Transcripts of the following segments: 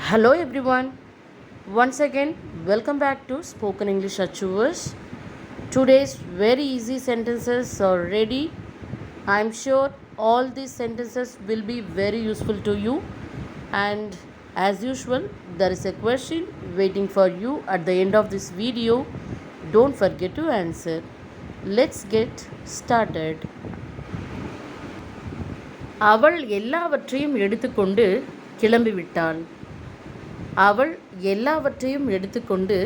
Hello everyone. Once again, welcome back to Spoken English Achievers. Today's very easy sentences are ready. I'm sure all these sentences will be very useful to you. And as usual, there is a question waiting for you at the end of this video. Don't forget to answer. Let's get started. அவள் எல்லாவற்றையும் எடுத்துக்கொண்டு கிளம்பிவிட்டாள். அவள் எல்லாவற்றையும் எடுத்துக்கொண்டு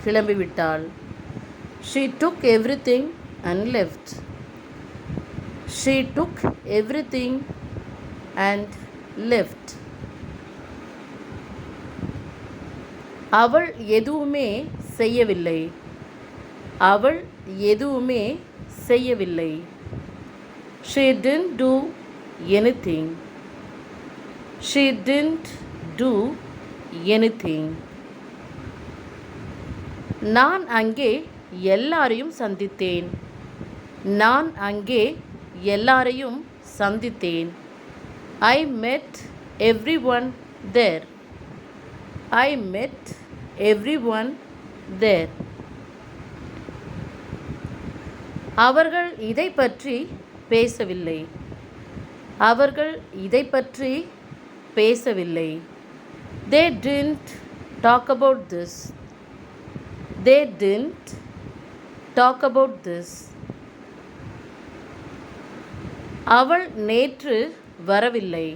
கிளம்பிவிட்டாள். She took everything and left. She took everything and left. அவள் எதுவுமே செய்யவில்லை. அவள் எதுவுமே செய்யவில்லை. She didn't do anything. She didn't do anything. நான் அங்கே எல்லாரையும் சந்தித்தேன். நான் அங்கே எல்லாரையும் சந்தித்தேன். I met everyone there. I met everyone there. அவர்கள் இதை பற்றி பேசவில்லை. அவர்கள் இதை பற்றி பேசவில்லை. They didn't talk about this. They didn't talk about this. அவள் நேற்று வரவில்லை.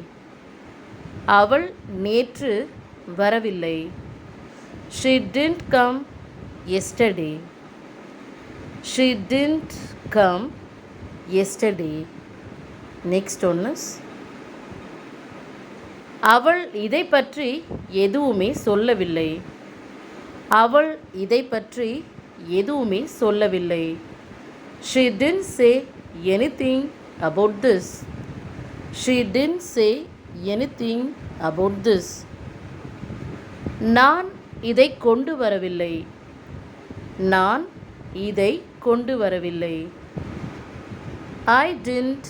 அவள் நேற்று வரவில்லை. She didn't come yesterday. She didn't come yesterday. Next one is அவள் இதை பற்றி எதுவுமே சொல்லவில்லை. அவள் இதை பற்றி எதுவுமே சொல்லவில்லை. She didn't say anything about this. She didn't say anything about this. நான் இதை கொண்டு வரவில்லை. நான் இதை கொண்டு வரவில்லை. I didn't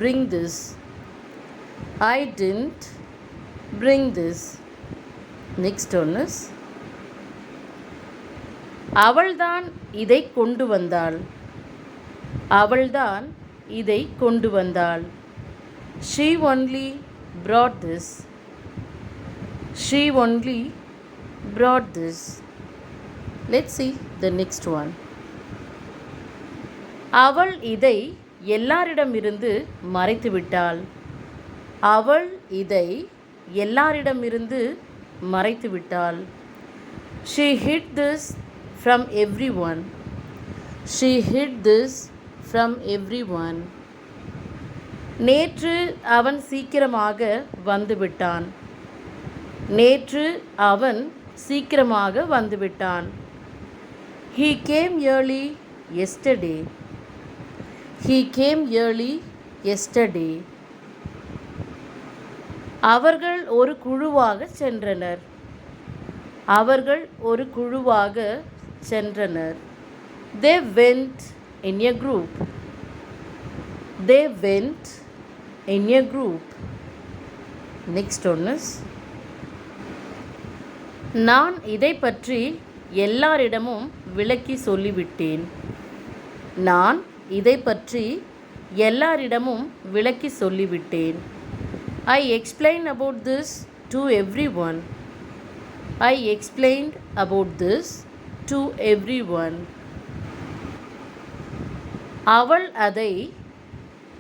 bring this. I didn't bring this. Next one is அவள்தான் இதை கொண்டு வந்தாள். அவள்தான் இதை கொண்டு வந்தாள். She only brought this. She only brought this. Let's see the next one. அவள் இதை எல்லாரிடமிருந்து மறைத்து விட்டாள். அவள் இதை எல்லாரிடமிருந்து மறைத்து விட்டாள். She hid this from everyone. She hid this from everyone. நேற்று அவன் சீக்கிரமாக வந்துவிட்டான். நேற்று அவன் சீக்கிரமாக வந்துவிட்டான். He came early yesterday. He came early yesterday. அவர்கள் ஒரு குழுவாக சென்றனர். அவர்கள் ஒரு குழுவாக சென்றனர். They went in a group. They went in a group. Next one is நான் இதை பற்றி எல்லாரிடமும் விளக்கி சொல்லிவிட்டேன். நான் இதை பற்றி எல்லாரிடமும் விளக்கி சொல்லிவிட்டேன். I explained about this to everyone. I explained about this to everyone. அவள் அதை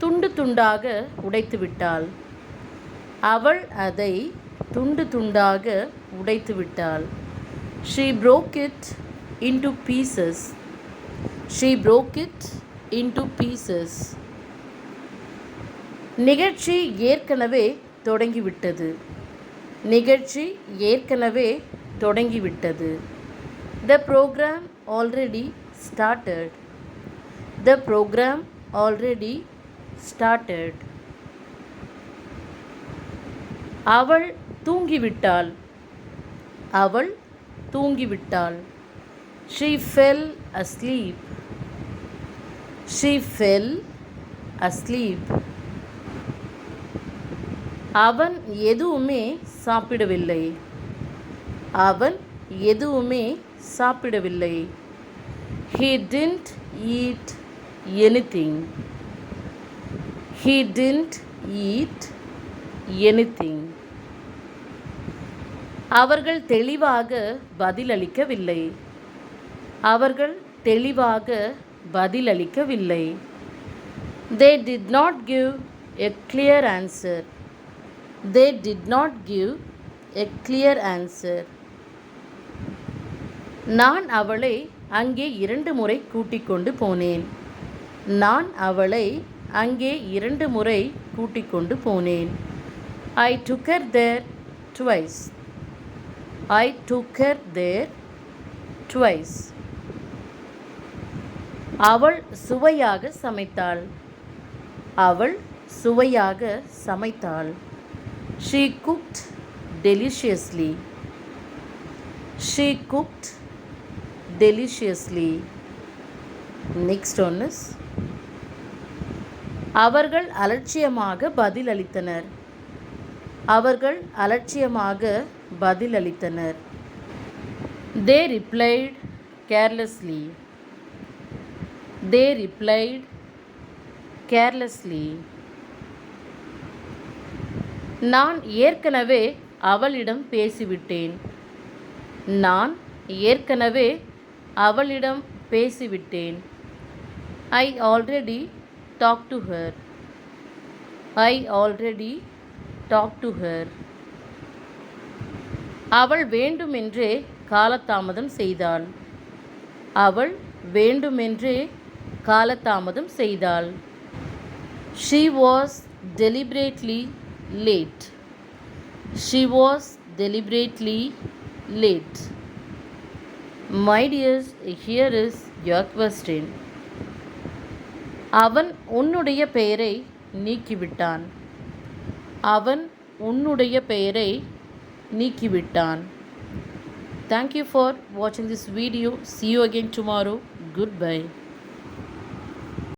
துண்டு துண்டாக உடைத்து விட்டாள். அவள் அதை துண்டு துண்டாக உடைத்து விட்டாள். She broke it into pieces. She broke it into pieces. நிகழ்ச்சி ஏற்கனவே தொடங்கிவிட்டது. நிகழ்ச்சி ஏற்கனவே தொடங்கிவிட்டது. The program already started. The program already started. அவள் தூங்கிவிட்டாள். அவள் தூங்கிவிட்டாள். She fell asleep. She fell asleep. அவன் எதுவுமே சாப்பிடவில்லை. அவன் எதுவுமே சாப்பிடவில்லை. He didn't eat anything. He didn't eat anything. அவர்கள் தெளிவாக பதிலளிக்கவில்லை. அவர்கள் தெளிவாக பதிலளிக்கவில்லை. They did not give a clear answer. They did not give a clear answer. நான் அவளை அங்கே 2 முறை கூட்டிக் கொண்டு போனேன். நான் அவளை அங்கே 2 முறை கூட்டிக் கொண்டு போனேன். I took her there twice. I took her there twice. அவள் சுவையாக சமைத்தாள். அவள் சுவையாக சமைத்தாள். She cooked deliciously. She cooked deliciously. Next one is அவர்கள் அலட்சியமாக பதிலளித்தனர். அவர்கள் அலட்சியமாக பதிலளித்தனர். They replied carelessly. They replied carelessly. நான் ஏற்கனவே அவளிடம் பேசிவிட்டேன். நான் ஏற்கனவே அவளிடம் பேசிவிட்டேன். I already talked to her. I already talked to her. அவள் வேண்டுமென்றே காலதாமதம் செய்தாள். அவள் வேண்டுமென்றே காலதாமதம் செய்தாள். She was deliberately late. She was deliberately late. My dears, here is your question. அவன் உன்னுடைய பெயரை நீக்கிவிட்டான். அவன் உன்னுடைய பெயரை நீக்கிவிட்டான். Thank you for watching this video. See you again tomorrow. Goodbye.